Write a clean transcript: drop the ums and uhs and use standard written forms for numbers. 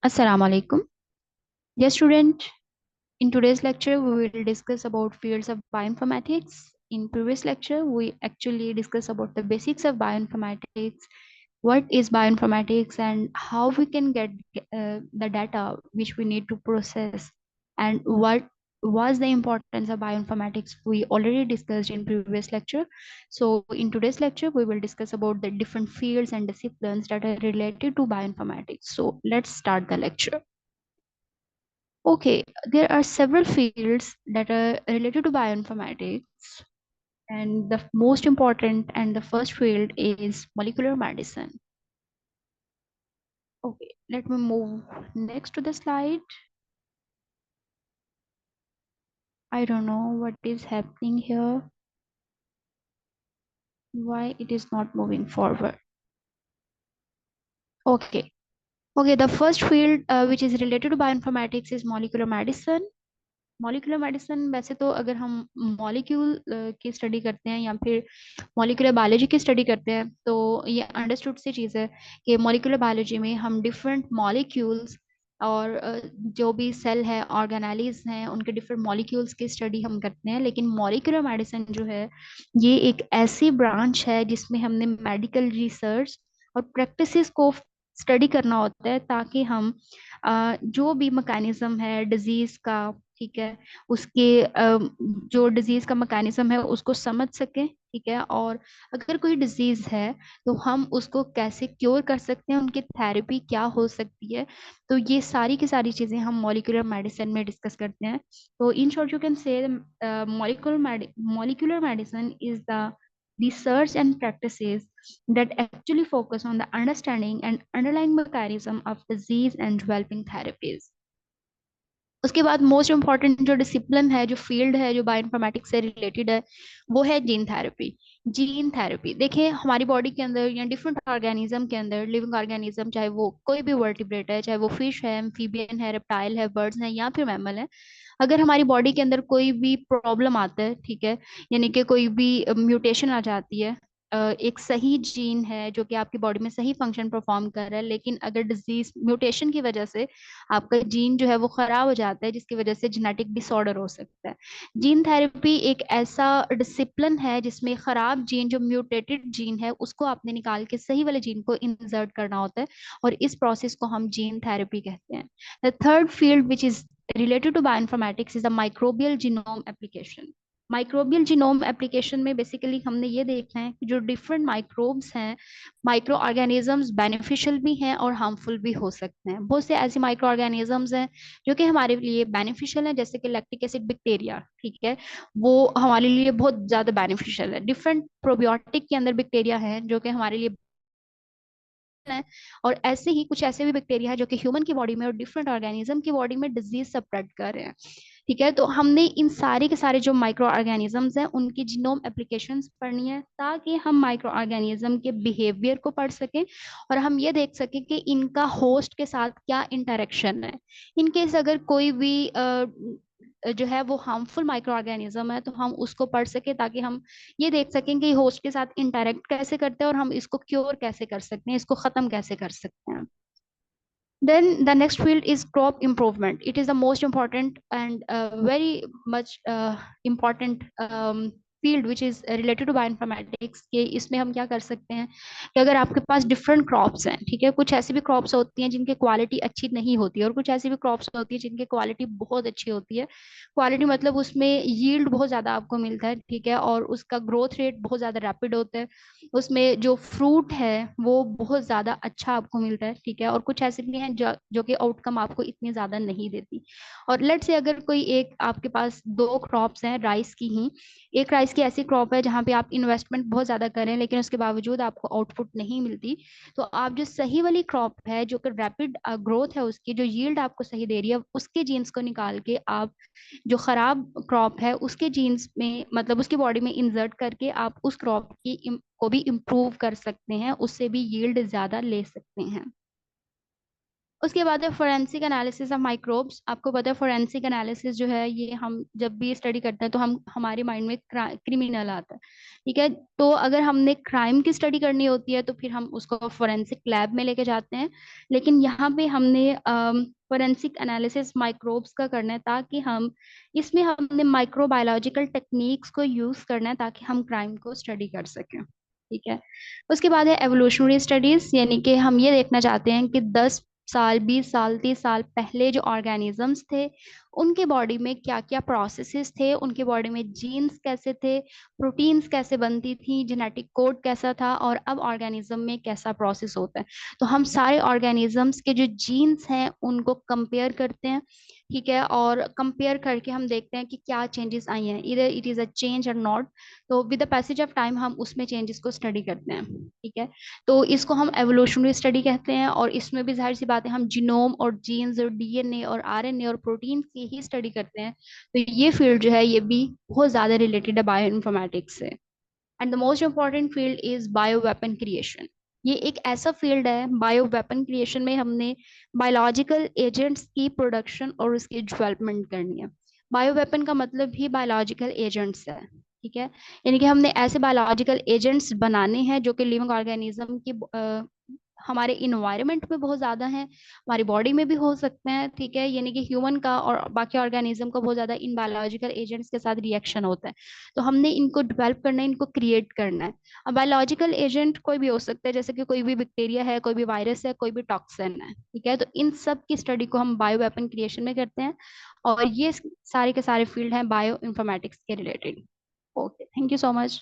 Assalamu alaikum. Dear student, in today's lecture we will discuss about fields of bioinformatics. In previous lecture we actually discussed about the basics of bioinformatics, what is bioinformatics and how we can get the data which we need to process, and what was the importance of bioinformatics we already discussed in previous lecture. So in today's lecture we will discuss about the different fields and disciplines that are related to bioinformatics. So let's start the lecture. Okay, there are several fields that are related to bioinformatics, and the most important and the first field is molecular medicine. Okay, let me move next to the slide. I don't know what is happening here, why it is not moving forward. Okay, okay, the first field which is related to bioinformatics is molecular medicine. Molecular medicine वैसे तो अगर हम molecule की study करते हैं या फिर molecular biology की स्टडी करते हैं तो ये अंडरस्टूड सी चीज़ है कि मॉलिक्यूलर बायोलॉजी में हम डिफरेंट मॉलिक्यूल्स और जो भी सेल है ऑर्गेनेलिज हैं उनके डिफरेंट मॉलिक्यूल्स की स्टडी हम करते हैं, लेकिन मॉलिक्यूलर मेडिसिन जो है ये एक ऐसी ब्रांच है जिसमें हमने मेडिकल रिसर्च और प्रैक्टिसेस को स्टडी करना होता है ताकि हम जो भी मैकेनिज्म है डिजीज का, ठीक है, उसके जो डिजीज का मैकेनिज्म है उसको समझ सके, ठीक है, और अगर कोई डिजीज है तो हम उसको कैसे क्योर कर सकते हैं, उनकी थेरेपी क्या हो सकती है। तो ये सारी की सारी चीजें हम मॉलिक्यूलर मेडिसिन में डिस्कस करते हैं। तो in short you can say molecular medicine is the research and practices that actually focus on the understanding and underlying mechanism of disease and developing therapies. उसके बाद मोस्ट इम्पॉर्टेंट जो discipline है, जो field है, जो बायोइन्फॉर्मेटिक्स से related है, वो है जीन थेरेपी। जीन थेरेपी देखिए हमारी बॉडी के अंदर या डिफरेंट ऑर्गेनिज्म के अंदर, लिविंग ऑर्गेनिज्म चाहे वो कोई भी वर्टिब्रेट है, चाहे वो फिश है, एम्फीबियन है, रेप्टाइल है, बर्ड्स हैं या फिर मैमल है, अगर हमारी बॉडी के अंदर कोई भी प्रॉब्लम आता है, ठीक है, यानी कि कोई भी म्यूटेशन आ जाती है, एक सही जीन है जो कि आपकी बॉडी में सही फंक्शन परफॉर्म कर रहा है, लेकिन अगर डिजीज म्यूटेशन की वजह से आपका जीन जो है वो खराब हो जाता है जिसकी वजह से जेनेटिक डिसऑर्डर हो सकता है। जीन थेरेपी एक ऐसा डिसिप्लिन है जिसमें खराब जीन, जो म्यूटेटेड जीन है, उसको आपने निकाल के सही वाले जीन को इंसर्ट करना होता है, और इस प्रोसेस को हम जीन थेरेपी कहते हैं। The third field which is related to bioinformatics is the microbial genome application. Microbial genome application में बेसिकली हमने ये देखना है कि जो डिफरेंट माइक्रोब्स हैं, माइक्रो ऑर्गेनिजम्स बेनिफिशियल भी हैं और हार्मफुल भी हो सकते हैं। बहुत से ऐसे माइक्रो ऑर्गेनिजम्स हैं जो कि हमारे लिए बेनिफिशियल हैं, जैसे कि लैक्टिक एसिड बैक्टीरिया, ठीक है, वो हमारे लिए बहुत ज्यादा बेनिफिशियल है। डिफरेंट प्रोबियोटिक के अंदर बैक्टीरिया है जो कि हमारे लिए है, और ऐसे ही कुछ ऐसे भी बैक्टीरिया है जो कि ह्यूमन की बॉडी में और डिफरेंट ऑर्गेनिज्म की बॉडी में डिजीज स्प्रेड कर रहे हैं, ठीक है। तो हमने इन सारे के सारे जो माइक्रो ऑर्गेनिजम्स हैं उनकी जीनोम एप्लीकेशंस पढ़नी है ताकि हम माइक्रो ऑर्गेनिज्म के बिहेवियर को पढ़ सकें और हम ये देख सकें कि इनका होस्ट के साथ क्या इंटरेक्शन है। इनकेस अगर कोई भी जो है वो हार्मफुल माइक्रो ऑर्गेनिज्म है तो हम उसको पढ़ सके ताकि हम ये देख सकें कि होस्ट के साथ इंटरेक्ट कैसे करते हैं और हम इसको क्योर कैसे कर सकते हैं, इसको खत्म कैसे कर सकते हैं। Then the next field is crop improvement. It is the most important and very much important field which is related to bioinformatics के इसमें हम क्या कर सकते हैं कि अगर आपके पास डिफरेंट क्रॉप्स हैं, ठीक है, कुछ ऐसी भी क्रॉप्स होती हैं जिनकी क्वालिटी अच्छी नहीं होती है और कुछ ऐसी भी क्रॉप्स होती है जिनकी क्वालिटी बहुत अच्छी होती है। क्वालिटी मतलब उसमें यील्ड बहुत ज़्यादा आपको मिलता है, ठीक है, और उसका ग्रोथ रेट बहुत ज़्यादा रैपिड होता है, उसमें जो फ्रूट है वो बहुत ज्यादा अच्छा आपको मिलता है, ठीक है, और कुछ ऐसे भी हैं जो कि आउटकम आपको इतनी ज्यादा नहीं देती। और लेट से अगर कोई एक आपके पास दो क्रॉप्स हैं राइस की ही, एक राइस की ऐसी क्रॉप है जहाँ पे आप इन्वेस्टमेंट बहुत ज्यादा करें लेकिन उसके बावजूद आपको आउटपुट नहीं मिलती, तो आप जो सही वाली क्रॉप है जो कि रैपिड ग्रोथ है उसकी, जो यील्ड आपको सही दे रही है, उसके जीन्स को निकाल के आप जो खराब क्रॉप है उसके जीन्स में मतलब उसकी बॉडी में इंसर्ट करके आप उस क्रॉप की को भी इम्प्रूव कर सकते हैं, उससे भी यील्ड ज्यादा ले सकते हैं। उसके बाद है फोरेंसिक एनालिसिस ऑफ माइक्रोब्स। आपको पता है फोरेंसिक एनालिसिस जो है ये हम जब भी स्टडी करते हैं तो हम हमारे माइंड में क्रिमिनल आता है, ठीक है। तो अगर हमने क्राइम की स्टडी करनी होती है तो फिर हम उसको फोरेंसिक लैब में लेके जाते हैं, लेकिन यहाँ पे हमने फोरेंसिक एनालिसिस माइक्रोब्स का करना है, ताकि हम इसमें हमने माइक्रोबायोलॉजिकल टेक्निक्स को यूज करना है ताकि हम क्राइम को स्टडी कर सकें, ठीक है। उसके बाद है एवोल्यूशनरी स्टडीज, यानी कि हम ये देखना चाहते हैं कि 10 साल 20 साल 30 साल पहले जो ऑर्गेनिजम्स थे उनके बॉडी में क्या क्या प्रोसेसेस थे, उनके बॉडी में जीन्स कैसे थे, प्रोटीन्स कैसे बनती थी, जेनेटिक कोड कैसा था, और अब ऑर्गेनिज्म में कैसा प्रोसेस होता है। तो हम सारे ऑर्गेनिजम्स के जो जीन्स हैं उनको कंपेयर करते हैं, ठीक है, और कंपेयर करके हम देखते हैं कि क्या चेंजेस आई हैं, इधर इट इज अ चेंज और नॉट। तो with the passage of time हम उसमें चेंजेस को स्टडी करते हैं, ठीक है। तो इसको हम एवोल्यूशनरी स्टडी कहते हैं, और इसमें भी जाहिर सी बात है हम जीनोम और जीन्स और डीएनए और आरएनए और प्रोटीन की ही स्टडी करते हैं। तो ये फील्ड जो है ये भी बहुत ज्यादा रिलेटेड है बायो इन्फॉर्मेटिक्स से। And the most important field is bio weapon creation. ये एक ऐसा फील्ड है, बायो वेपन क्रिएशन में हमने बायोलॉजिकल एजेंट्स की प्रोडक्शन और उसकी डेवलपमेंट करनी है। बायो वेपन का मतलब ही बायोलॉजिकल एजेंट्स है, ठीक है। यानी कि हमने ऐसे बायोलॉजिकल एजेंट्स बनाने हैं जो कि लिविंग ऑर्गेनिज्म की हमारे इन्वायरमेंट में बहुत ज्यादा हैं, हमारी बॉडी में भी हो सकते हैं, ठीक है। यानी कि ह्यूमन का और बाकी ऑर्गेनिज्म का बहुत ज्यादा इन बायोलॉजिकल एजेंट्स के साथ रिएक्शन होता है। तो हमने इनको डेवलप करना है, इनको क्रिएट करना है। अब बायोलॉजिकल एजेंट कोई भी हो सकता है, जैसे कि कोई भी बैक्टीरिया है, कोई भी वायरस है, कोई भी टॉक्सिन है, ठीक है। तो इन सब की स्टडी को हम बायो वेपन क्रिएशन में करते हैं, और ये सारे के सारे फील्ड हैं बायो इंफॉर्मेटिक्स के related. Okay, thank you so much.